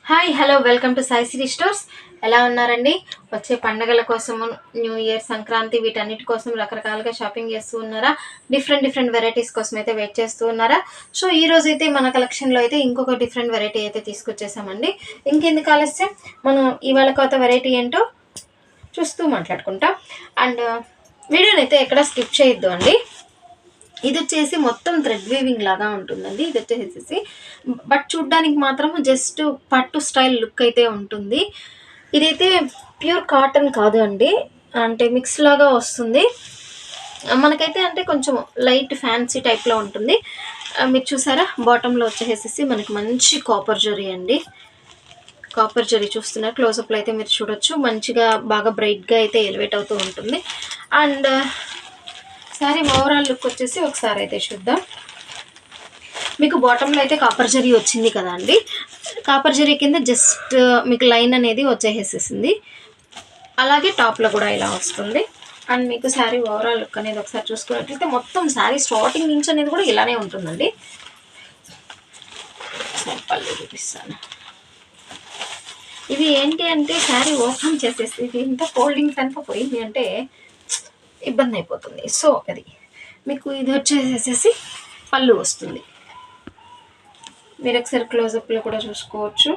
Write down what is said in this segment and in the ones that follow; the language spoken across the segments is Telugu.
Hi hello welcome to Sai Siri stores. ఎలా ఉన్నారండి? వచ్చే పండగల కోసము న్యూ ఇయర్, సంక్రాంతి వీటన్నిటి కోసం రకరకాలుగా షాపింగ్ చేస్తూ ఉన్నారా? డిఫరెంట్ వెరైటీస్ కోసం అయితే వెయిట్ చేస్తూ ఉన్నారా? సో ఈ రోజు అయితే మన కలెక్షన్లో అయితే ఇంకొక డిఫరెంట్ వెరైటీ అయితే తీసుకొచ్చేసామండి. ఇంకెందుకు ఆలస్యం, మనం ఇవాళ కొత్త వెరైటీ ఏంటో చూస్తూ మాట్లాడుకుంటాం. అండ్ వీడియోని అయితే ఎక్కడ స్కిప్ చేయొద్దు అండి. ఇది వచ్చేసి మొత్తం థ్రెడ్ వీవింగ్ లాగా ఉంటుందండి. ఇది వచ్చేసి బట్ చూడ్డానికి మాత్రం జస్ట్ పట్టు స్టైల్ లుక్ అయితే ఉంటుంది. ఇదైతే ప్యూర్ కాటన్ కాదు అండి, అంటే మిక్స్ లాగా వస్తుంది మనకైతే. అంటే కొంచెం లైట్ ఫ్యాన్సీ టైప్లో ఉంటుంది. మీరు చూసారా, బాటంలో వచ్చేసేసి మనకి మంచి కాపర్ జరీ అండి. కాపర్ జరీ చూస్తున్నారు క్లోజప్లో అయితే మీరు చూడొచ్చు. మంచిగా బాగా బ్రైట్గా అయితే ఎలివేట్ అవుతూ ఉంటుంది. అండ్ సారీ ఓవరాల్ లుక్ వచ్చేసి ఒకసారి అయితే చూద్దాం. మీకు బాటంలో అయితే కాపర్ జరీ వచ్చింది కదా అండి. కాపర్ జరీ కింద జస్ట్ మీకు లైన్ అనేది వచ్చేసేసింది. అలాగే టాప్లో కూడా ఇలా వస్తుంది. అండ్ మీకు శారీ ఓవరాల్ లుక్ అనేది ఒకసారి చూసుకున్నట్లయితే మొత్తం శారీ స్టార్టింగ్ నుంచి అనేది కూడా ఇలానే ఉంటుందండి. పళ్ళు చూపిస్తాను. ఇవి ఏంటి అంటే శారీ ఓపెన్ చేసేసి ఇది ఇంత ఫోల్డింగ్స్ అంతా పోయింది అంటే ఇబ్బంది అయిపోతుంది. సో అది మీకు ఇది వచ్చేసేసి పళ్ళు వస్తుంది. మీరు ఒకసారి క్లోజప్లో కూడా చూసుకోవచ్చు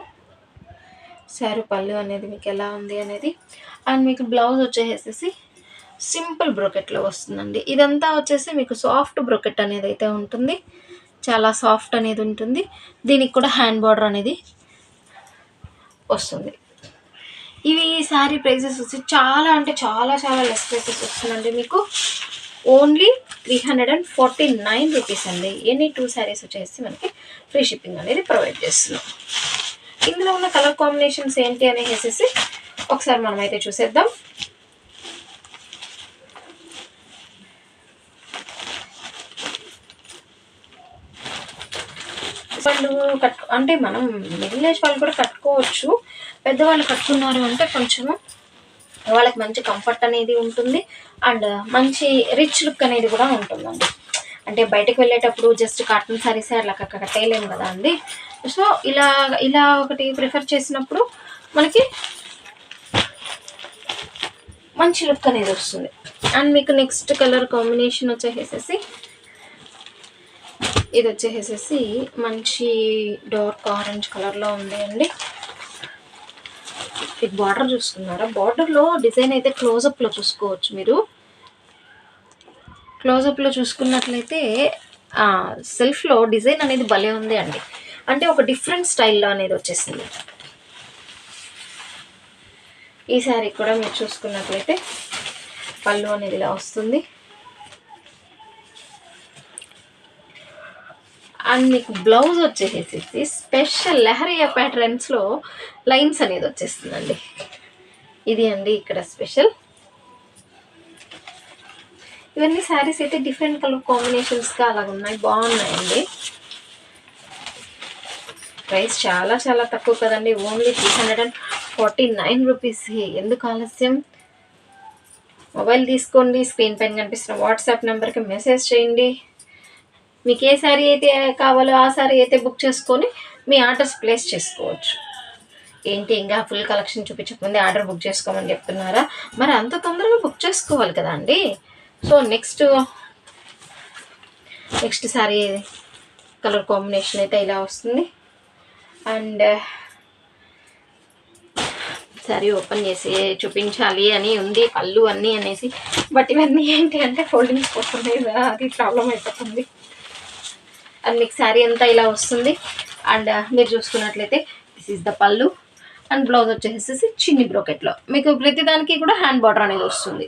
శారీ పళ్ళు అనేది మీకు ఎలా ఉంది అనేది. అండ్ మీకు బ్లౌజ్ వచ్చేసేసి సింపుల్ బ్రోకెట్లో వస్తుందండి. ఇదంతా వచ్చేసి మీకు సాఫ్ట్ బ్రోకెట్ అనేది అయితే ఉంటుంది, చాలా సాఫ్ట్ అనేది ఉంటుంది. దీనికి కూడా హ్యాండ్ బార్డర్ అనేది వస్తుంది. ఇవి శారీ ప్రైజెస్ వచ్చి చాలా అంటే చాలా లెస్ ప్రైసెస్ వస్తుందండి. మీకు ఓన్లీ 349 రూపీస్ అండి. ఎనీ 2 శారీస్ వచ్చేసి మనకి ఫ్రీ షిప్పింగ్ అనేది ప్రొవైడ్ చేస్తున్నాం. ఇందులో ఉన్న కలర్ కాంబినేషన్స్ ఏంటి అనేసి ఒకసారి మనం అయితే చూసేద్దాం. వాళ్ళు అంటే మనం మిడిల్ ఏజ్ వాళ్ళు కూడా కట్టుకోవచ్చు. పెద్దవాళ్ళు కట్టుకున్నారు అంటే కొంచెము వాళ్ళకి మంచి కంఫర్ట్ అనేది ఉంటుంది. అండ్ మంచి రిచ్ లుక్ అనేది కూడా ఉంటుందండి. అంటే బయటకు వెళ్ళేటప్పుడు జస్ట్ కాటన్ శారీస్ అట్లా కట్టేయలేము కదా అండి. సో ఇలా ఒకటి ప్రిఫర్ చేసినప్పుడు మనకి మంచి లుక్ అనేది వస్తుంది. అండ్ మీకు నెక్స్ట్ కలర్ కాంబినేషన్ వచ్చేసేసి ఇది వచ్చేసేసి మంచి డార్క్ ఆరెంజ్ కలర్లో ఉంది అండి. ఇది బార్డర్ చూస్తున్నారా? బార్డర్లో డిజైన్ అయితే క్లోజప్లో చూసుకోవచ్చు. మీరు క్లోజప్లో చూసుకున్నట్లయితే సెల్ఫ్లో డిజైన్ అనేది భలే ఉంది అండి. అంటే ఒక డిఫరెంట్ స్టైల్లో అనేది వచ్చేసింది. ఈ శారీ కూడా మీరు చూసుకున్నట్లయితే పళ్ళు అనేది ఇలా వస్తుంది. అండ్ మీకు బ్లౌజ్ వచ్చేసేసి స్పెషల్ లెహరియా ప్యాటర్న్స్లో లైన్స్ అనేది వచ్చేస్తుందండి. ఇది అండి ఇక్కడ స్పెషల్. ఇవన్నీ శారీస్ అయితే డిఫరెంట్ కలర్ కాంబినేషన్స్గా అలాగ ఉన్నాయి, బాగున్నాయండి. ప్రైస్ చాలా తక్కువ కదండి, ఓన్లీ 349 రూపీస్. ఎందుకు ఆలస్యం, మొబైల్ తీసుకోండి, స్క్రీన్ పైన కనిపిస్తున్న వాట్సాప్ నెంబర్కి మెసేజ్ చేయండి. మీకు ఏ శారీ అయితే కావాలో ఆ శారీ అయితే బుక్ చేసుకొని మీ ఆర్డర్స్ ప్లేస్ చేసుకోవచ్చు. ఏంటి ఇంకా ఫుల్ కలెక్షన్ చూపించకముందే ఆర్డర్ బుక్ చేసుకోమని చెప్తున్నారా? మరి అంత తొందరగా బుక్ చేసుకోవాలి కదా అండి. So next sari colour combination అయితే ఇలా వస్తుంది. అండ్ శారీ ఓపెన్ చేసి చూపించాలి అని ఉంది, పళ్ళు అన్నీ అనేసి. బట్ ఇవన్నీ ఏంటి అంటే ఫోల్డింగ్స్ పోతున్నాయి, అది ప్రాబ్లం అయిపోతుంది. అండ్ మీకు శారీ అంతా ఇలా వస్తుంది. అండ్ మీరు చూసుకున్నట్లయితే దిస్ ఈజ్ ద పళ్ళు. అండ్ బ్లౌజ్ వచ్చేసేసి చిన్ని బ్రోకెట్లో మీకు ప్రతిదానికి కూడా హ్యాండ్ బార్డర్ అనేది వస్తుంది.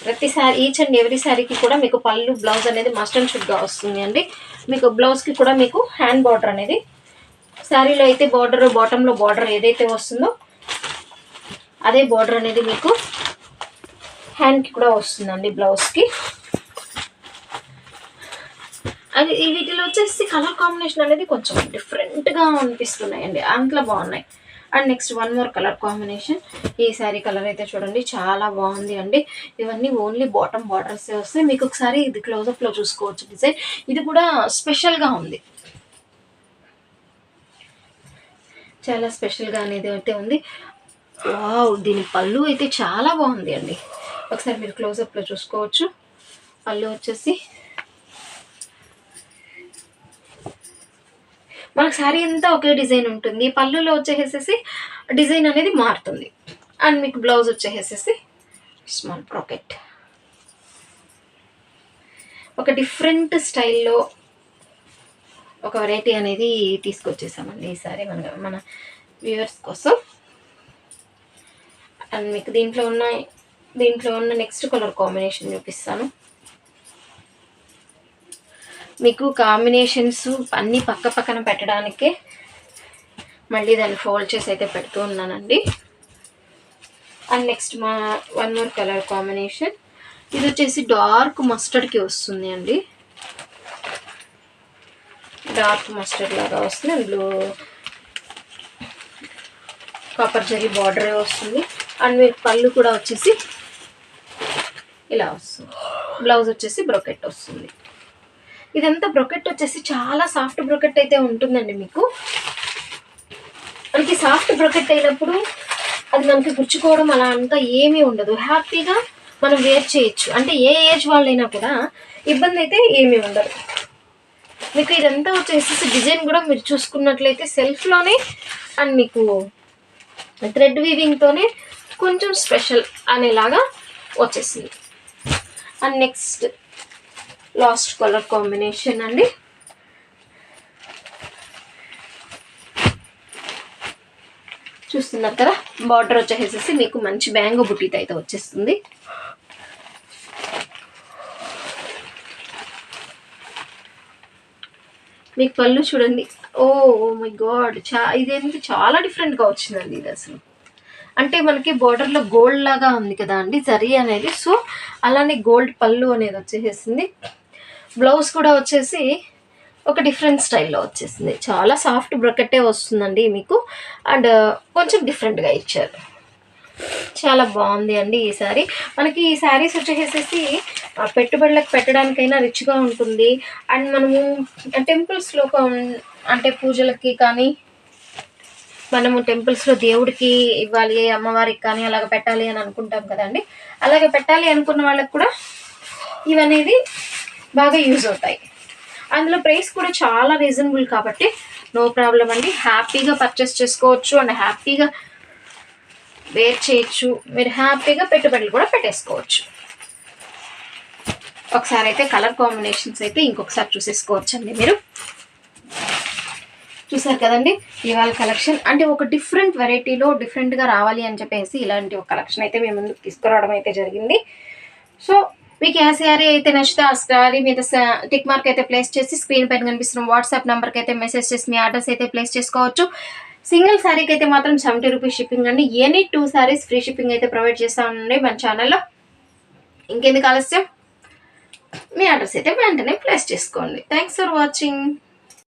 ప్రతి శారీ, ఈచ్ అండ్ ఎవ్రీ శారీకి కూడా మీకు పళ్ళు బ్లౌజ్ అనేది మస్ట్ అండ్ షుడ్గా వస్తుంది అండి. మీకు బ్లౌజ్కి కూడా మీకు హ్యాండ్ బార్డర్ అనేది, శారీలో అయితే బార్డర్ బాటంలో బార్డర్ ఏదైతే వస్తుందో అదే బార్డర్ అనేది మీకు హ్యాండ్కి కూడా వస్తుందండి, బ్లౌజ్కి. అది వీటిలో వచ్చేసి కలర్ కాంబినేషన్ అనేది కొంచెం డిఫరెంట్గా అనిపిస్తున్నాయండి, అంతలా బాగున్నాయి. And next one more colour combination. ఈ శారీ కలర్ అయితే చూడండి చాలా బాగుంది అండి. ఇవన్నీ ఓన్లీ బాటమ్ బార్డర్స్ వస్తాయి. మీకు ఒకసారి ఇది క్లోజప్లో చూసుకోవచ్చు డిజైన్. ఇది కూడా స్పెషల్గా ఉంది. చాలా స్పెషల్గా అనేది అయితే ఉంది. వావ్, దీని పళ్ళు అయితే చాలా బాగుంది అండి. ఒకసారి మీరు క్లోజప్లో చూసుకోవచ్చు. పళ్ళు వచ్చేసి మనకు శారీ అంతా ఒకే డిజైన్ ఉంటుంది, పళ్ళులో వచ్చేసేసి డిజైన్ అనేది మారుతుంది. అండ్ మీకు బ్లౌజ్ వచ్చేసేసి స్మాల్ బ్రాకెట్, ఒక డిఫరెంట్ స్టైల్లో ఒక వెరైటీ అనేది తీసుకొచ్చేసామండి ఈసారి మన వ్యూవర్స్ కోసం. అండ్ మీకు దీంట్లో ఉన్న నెక్స్ట్ కలర్ కాంబినేషన్ చూపిస్తాను. మీకు కాంబినేషన్స్ అన్నీ పక్క పక్కన పెట్టడానికే మళ్ళీ దాన్ని ఫోల్డ్ చేసి అయితే పెడుతూ ఉన్నానండి. అండ్ నెక్స్ట్ మా వన్ మోర్ కలర్ కాంబినేషన్, ఇది వచ్చేసి డార్క్ మస్టర్డ్కి వస్తుంది అండి. డార్క్ మస్టర్డ్ లాగా వస్తుంది. అందులో కాపర్ జరీ బార్డర్ వస్తుంది. అండ్ మీకు పళ్ళు కూడా వచ్చేసి ఇలా వస్తుంది. బ్లౌజ్ వచ్చేసి బ్రోకెట్ వస్తుంది. ఇదంతా బ్రోకెట్ వచ్చేసి చాలా సాఫ్ట్ బ్రోకెట్ అయితే ఉంటుందండి. మీకు మనకి సాఫ్ట్ బ్రోకెట్ అయినప్పుడు అది మనకి గుచ్చుకోవడం అలా అంతా ఏమీ ఉండదు, హ్యాపీగా మనం వేర్ చేయొచ్చు. అంటే ఏ ఏజ్ వాళ్ళైనా కూడా ఇబ్బంది అయితే ఏమీ ఉండదు. మీకు ఇదంతా వచ్చేసి డిజైన్ కూడా మీరు చూసుకున్నట్లయితే సెల్ఫ్లోనే అండ్ మీకు థ్రెడ్ వీవింగ్తోనే కొంచెం స్పెషల్ అనేలాగా వచ్చేసింది. And next last colour combination అండి. చూస్తున్నారు కదా, బార్డర్ వచ్చేసేసి మీకు మంచి బ్యాంగో బుట్టీతో అయితే వచ్చేస్తుంది. మీకు పళ్ళు చూడండి. ఓ మై గాడ్, ఇదేంటి చాలా డిఫరెంట్గా వచ్చిందండి ఇది అసలు. అంటే మనకి బోర్డర్లో గోల్డ్ లాగా ఉంది కదా అండి జరీ అనేది, సో అలానే గోల్డ్ పళ్ళు అనేది వచ్చేసేసింది. బ్లౌజ్ కూడా వచ్చేసి ఒక డిఫరెంట్ స్టైల్లో వచ్చేసింది. చాలా సాఫ్ట్ బ్రొకెట్టే వస్తుందండి మీకు. అండ్ కొంచెం డిఫరెంట్గా ఇచ్చారు. చాలా బాగుంది అండి ఈ శారీ. మనకి ఈ శారీస్ వచ్చేసేసి పెట్టుబడులకు పెట్టడానికైనా రిచ్గా ఉంటుంది. అండ్ మనము టెంపుల్స్లో అంటే పూజలకి కానీ మనము టెంపుల్స్లో దేవుడికి ఇవ్వాలి, అమ్మవారికి కానీ అలాగ పెట్టాలి అని అనుకుంటాం కదండి. అలాగే పెట్టాలి అనుకున్న వాళ్ళకి కూడా ఇవనేది బాగా యూజ్ అవుతాయి. అందులో ప్రైస్ కూడా చాలా రీజనబుల్ కాబట్టి నో ప్రాబ్లం అండి. హ్యాపీగా పర్చేస్ చేసుకోవచ్చు అండ్ హ్యాపీగా వేర్ చేయొచ్చు. మీరు హ్యాపీగా పెట్టుబడులు కూడా పెట్టేసుకోవచ్చు. ఒకసారి అయితే కలర్ కాంబినేషన్స్ అయితే ఇంకొకసారి చూసేసుకోవచ్చు అండి. మీరు చూసారు కదండి ఇవాళ కలెక్షన్. అంటే ఒక డిఫరెంట్ వెరైటీలో డిఫరెంట్గా రావాలి అని చెప్పేసి ఇలాంటి ఒక కలెక్షన్ అయితే మేము ముందుకు తీసుకురావడం అయితే జరిగింది. సో మీకు ఏ శారీ అయితే నచ్చితే ఆ శారీ మీద టిక్ మార్క్ అయితే ప్లేస్ చేసి స్క్రీన్ పైన కనిపిస్తున్న వాట్సాప్ నెంబర్కి అయితే మెసేజ్ చేసి మీ ఆర్డర్స్ అయితే ప్లేస్ చేసుకోవచ్చు. సింగిల్ శారీకి అయితే మాత్రం 70 రూపీస్ షిప్పింగ్ అండి. ఎనీ 2 శారీస్ ఫ్రీ షిప్పింగ్ అయితే ప్రొవైడ్ చేస్తామండి మన ఛానల్లో. ఇంకెందుకు ఆలస్యం, మీ ఆర్డర్స్ అయితే వెంటనే ప్లేస్ చేసుకోండి. Thanks for watching.